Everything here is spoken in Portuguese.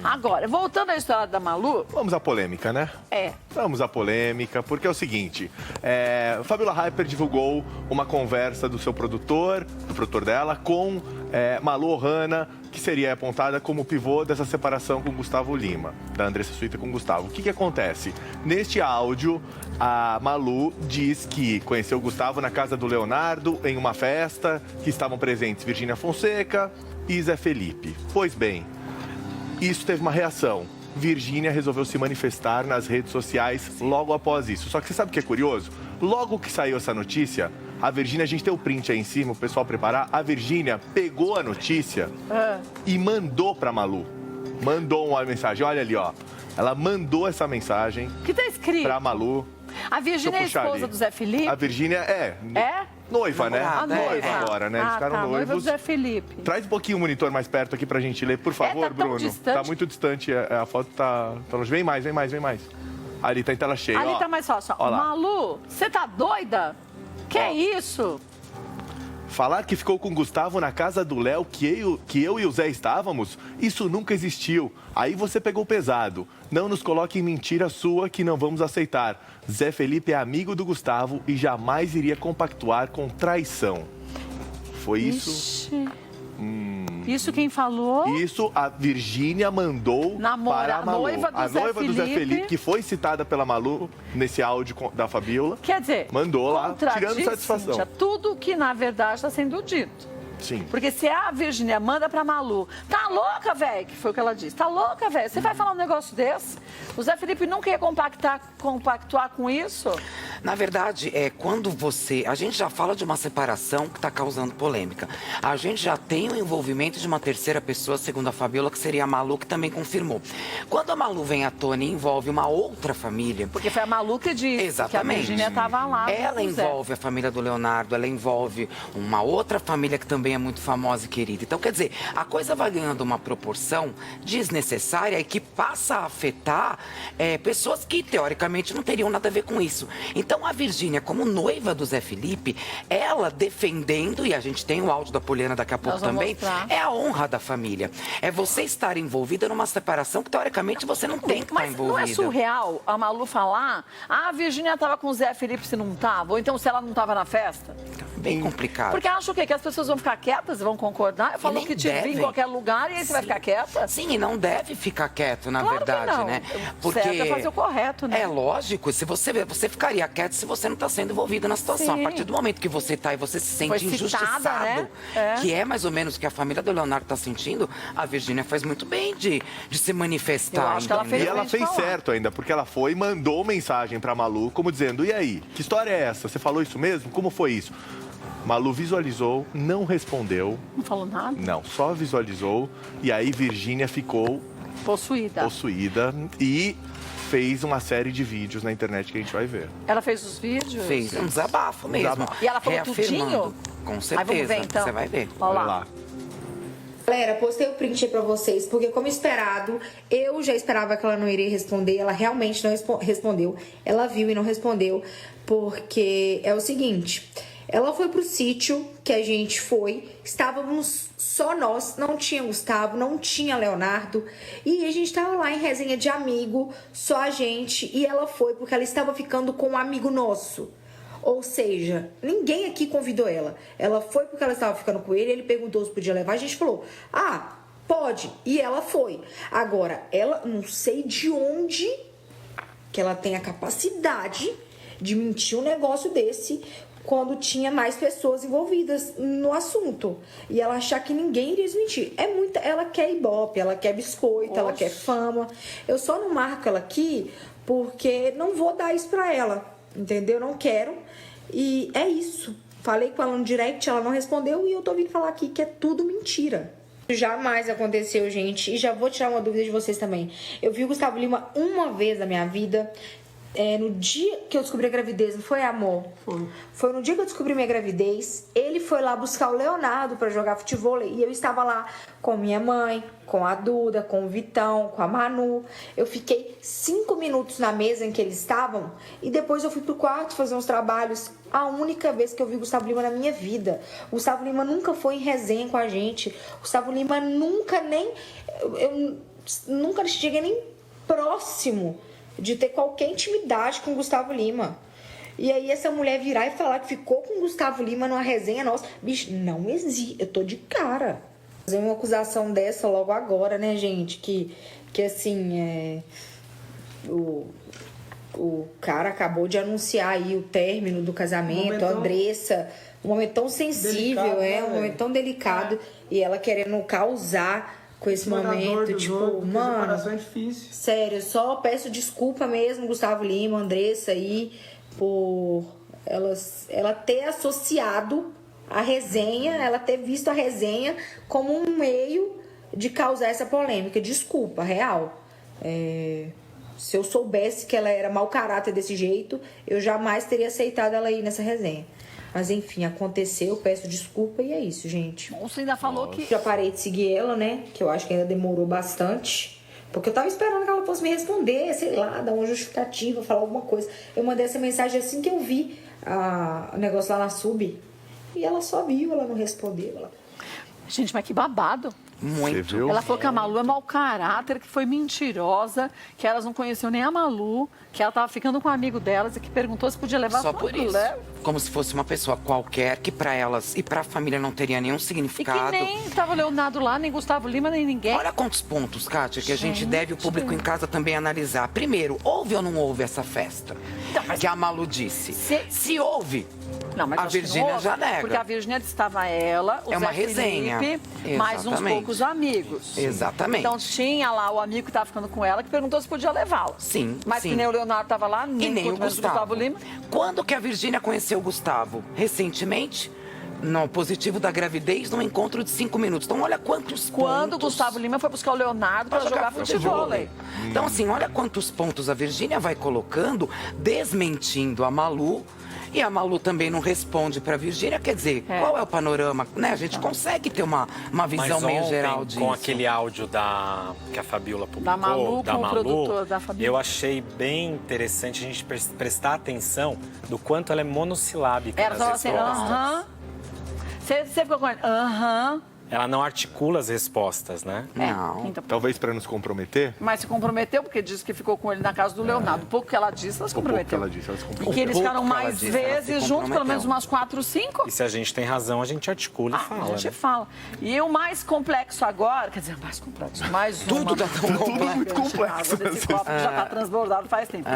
Agora, voltando à história da Malu... Vamos à polêmica, né? É. Vamos à polêmica, porque é o seguinte, Fabiola Hyper divulgou uma conversa do seu produtor, do produtor dela, com Malu Ohana, que seria apontada como pivô dessa separação com Gustavo Lima, da Andressa Suíta com Gustavo. O que acontece? Neste áudio, a Malu diz que conheceu o Gustavo na casa do Leonardo, em uma festa, que estavam presentes Virgínia Fonseca e Zé Felipe. Pois bem, isso teve uma reação. Virgínia resolveu se manifestar nas redes sociais logo após isso. Só que você sabe o que é curioso? Logo que saiu essa notícia, a Virgínia, a gente tem o print aí em cima, o pessoal preparar, a Virgínia pegou a notícia e mandou pra Malu. Mandou uma mensagem, olha ali, ó. Ela mandou essa mensagem que tá escrito? Pra Malu. A Virgínia é a esposa ali. Do Zé Felipe? A Virgínia é noiva, né? Noiva agora, né? Eles ficaram noivos. Noiva do Zé Felipe. Traz um pouquinho o monitor mais perto aqui pra gente ler, por favor, tá Bruno. Distante. Tá muito distante, a foto tá longe. Vem mais. Ali tá em tela cheia. Ali ó. tá mais fácil. Ó. Malu, você tá doida? Que é isso? Falar que ficou com o Gustavo na casa do Léo, que eu e o Zé estávamos, isso nunca existiu. Aí você pegou pesado. Não nos coloque em mentira sua que não vamos aceitar. Zé Felipe é amigo do Gustavo e jamais iria compactuar com traição. Foi isso? Isso quem falou? Isso a Virgínia mandou para a Malu. A noiva do Zé Felipe, que foi citada pela Malu nesse áudio da Fabiola. Quer dizer, mandou lá, tirando satisfação. Cíntia, tudo que na verdade está sendo dito. Sim. Porque se a Virgínia manda pra Malu, tá louca, velho, que foi o que ela disse, tá louca, velho, você vai falar um negócio desse? O Zé Felipe nunca ia compactuar com isso? Na verdade, quando a gente já fala de uma separação que está causando polêmica. A gente já tem o envolvimento de uma terceira pessoa, segundo a Fabiola, que seria a Malu, que também confirmou. Quando a Malu vem à tona e envolve uma outra família... Porque foi a Malu que disse. Exatamente. Que a Virgínia estava lá. Ela envolve a família do Leonardo, ela envolve uma outra família que também é muito famosa e querida. Então, quer dizer, a coisa vai ganhando uma proporção desnecessária e que passa a afetar pessoas que, teoricamente, não teriam nada a ver com isso. Então, a Virgínia, como noiva do Zé Felipe, ela defendendo, e a gente tem o áudio da Poliana daqui a pouco também, é a honra da família. É você estar envolvida numa separação que, teoricamente, você não tem que estar envolvida. Mas não é surreal a Malu falar, a Virgínia estava com o Zé Felipe se não estava, ou então se ela não estava na festa? Bem complicado. Porque acha o quê? Que as pessoas vão ficar quietas, vão concordar? Eu falo que te vi em qualquer lugar e aí você vai ficar quieta? Sim, e não deve ficar quieto, na claro verdade, que não. né? Porque certo é fazer o correto, né? É lógico, se você ficaria quieto se você não está sendo envolvido na situação. Sim. A partir do momento que você está e você se sente injustiçado, né? Que é mais ou menos o que a família do Leonardo está sentindo, a Virgínia faz muito bem de se manifestar. Eu acho que ela fez e ela fez certo ainda, porque ela foi e mandou mensagem para Malu, como dizendo, e aí, que história é essa? Você falou isso mesmo? Como foi isso? Malu visualizou, não respondeu. Não falou nada? Não, só visualizou. E aí Virgínia ficou... Possuída e fez uma série de vídeos na internet que a gente vai ver. Ela fez os vídeos? Fez, um desabafo mesmo. E ela falou tudinho? Com certeza. Aí vamos ver, então. Você vai ver. Olha lá. Galera, postei o print aí pra vocês, porque como esperado, eu já esperava que ela não iria responder, ela realmente não respondeu. Ela viu e não respondeu, porque é o seguinte... Ela foi pro sítio que a gente foi, estávamos só nós, não tinha Gustavo, não tinha Leonardo, e a gente tava lá em resenha de amigo, só a gente, e ela foi porque ela estava ficando com um amigo nosso. Ou seja, ninguém aqui convidou ela. Ela foi porque ela estava ficando com ele, ele perguntou se podia levar, a gente falou, pode, e ela foi. Agora, ela, não sei de onde que ela tem a capacidade de mentir um negócio desse, quando tinha mais pessoas envolvidas no assunto. E ela achar que ninguém iria desmentir. Ela quer ibope, ela quer biscoito, ela quer fama. Eu só não marco ela aqui porque não vou dar isso pra ela. Entendeu? Não quero. E é isso. Falei com ela no direct, ela não respondeu e eu tô vindo falar aqui que é tudo mentira. Jamais aconteceu, gente. E já vou tirar uma dúvida de vocês também. Eu vi o Gustavo Lima uma vez na minha vida. No dia que eu descobri a gravidez, não foi, amor? Foi no dia que eu descobri minha gravidez. Ele foi lá buscar o Leonardo pra jogar futebol e eu estava lá com minha mãe, com a Duda, com o Vitão, com a Manu. Eu fiquei 5 minutos na mesa em que eles estavam e depois eu fui pro quarto fazer uns trabalhos. A única vez que eu vi o Gustavo Lima na minha vida. O Gustavo Lima nunca foi em resenha com a gente. O Gustavo Lima nunca nem... nunca cheguei nem próximo de ter qualquer intimidade com o Gustavo Lima. E aí essa mulher virar e falar que ficou com o Gustavo Lima numa resenha nossa. Bicho, não existe. Eu tô de cara. Fazer uma acusação dessa logo agora, né, gente? Que assim, o cara acabou de anunciar aí o término do casamento, a Andressa. Um momento tão sensível, delicado, um momento tão delicado. E ela querendo causar com esse momento, tipo, mano, é difícil. Sério, eu só peço desculpa mesmo, Gustavo Lima, Andressa aí, por ela ter associado a resenha, ela ter visto a resenha como um meio de causar essa polêmica. Desculpa, real. Se eu soubesse que ela era mau caráter desse jeito, eu jamais teria aceitado ela ir nessa resenha. Mas enfim, aconteceu, peço desculpa e é isso, gente. Você ainda falou que... Já parei de seguir ela, né? Que eu acho que ainda demorou bastante. Porque eu tava esperando que ela fosse me responder, sei lá, dar uma justificativa, falar alguma coisa. Eu mandei essa mensagem assim que eu vi o negócio lá na sub. E ela só viu, ela não respondeu. Gente, mas que babado. Você Muito. viu? Ela falou que a Malu é mau caráter, que foi mentirosa, que elas não conheciam nem a Malu, que ela tava ficando com um amigo delas e que perguntou se podia levar Só por isso. Leva. Como se fosse uma pessoa qualquer, que pra elas e pra família não teria nenhum E que significado. nem tava o Leonardo lá, nem Gustavo Lima, nem ninguém. Olha quantos pontos, Kátia, que a gente deve, o público em casa também analisar. Primeiro, houve ou não houve essa festa? Então, mas- Que a Malu disse. Se houve, Não, mas a acho que não Virgínia houve, já nega. Porque a Virgínia estava ela, o É uma Zé resenha. Felipe, mais uns Exatamente. poucos amigos. Exatamente. Então tinha lá o amigo que estava ficando com ela que perguntou se podia levá-la. Sim, Mas sim. que nem o Leonardo estava lá, e nem o muito menos Gustavo. Lima. Quando que a Virgínia conheceu o Gustavo? Recentemente? No positivo da gravidez, num encontro de 5 minutos. Então, olha quantos Quando o pontos... Gustavo Lima foi buscar o Leonardo para jogar futebol. Então, assim, olha quantos pontos a Virgínia vai colocando, desmentindo a Malu. E a Malu também não responde pra Virgínia. Quer dizer, qual é o panorama? Né? A gente consegue ter uma visão Mas meio ontem, geral disso. com aquele áudio que a Fabiola publicou, Malu com o produtor da Fabiola. eu achei bem interessante a gente prestar atenção do quanto ela é monossilábica Ela nas falou assim, respostas. aham. Você ficou com ele, aham. Ela não articula as respostas, né? Não. Então, Talvez para nos comprometer. mas se comprometeu, porque disse que ficou com ele na casa do Leonardo. O pouco que ela disse, ela se O pouco que comprometeu. ela disse, ela se E comprometeu. que eles pouco ficaram que ela mais disse, ela se vezes juntos, pelo comprometeu. menos umas 4, 5. E se a gente tem razão, a gente articula e fala. A gente né? fala. E o mais complexo agora, quer dizer, mais complexo, mais Tudo tá tão complexo. muito complexo Água desse copo que já está transbordado faz tempo.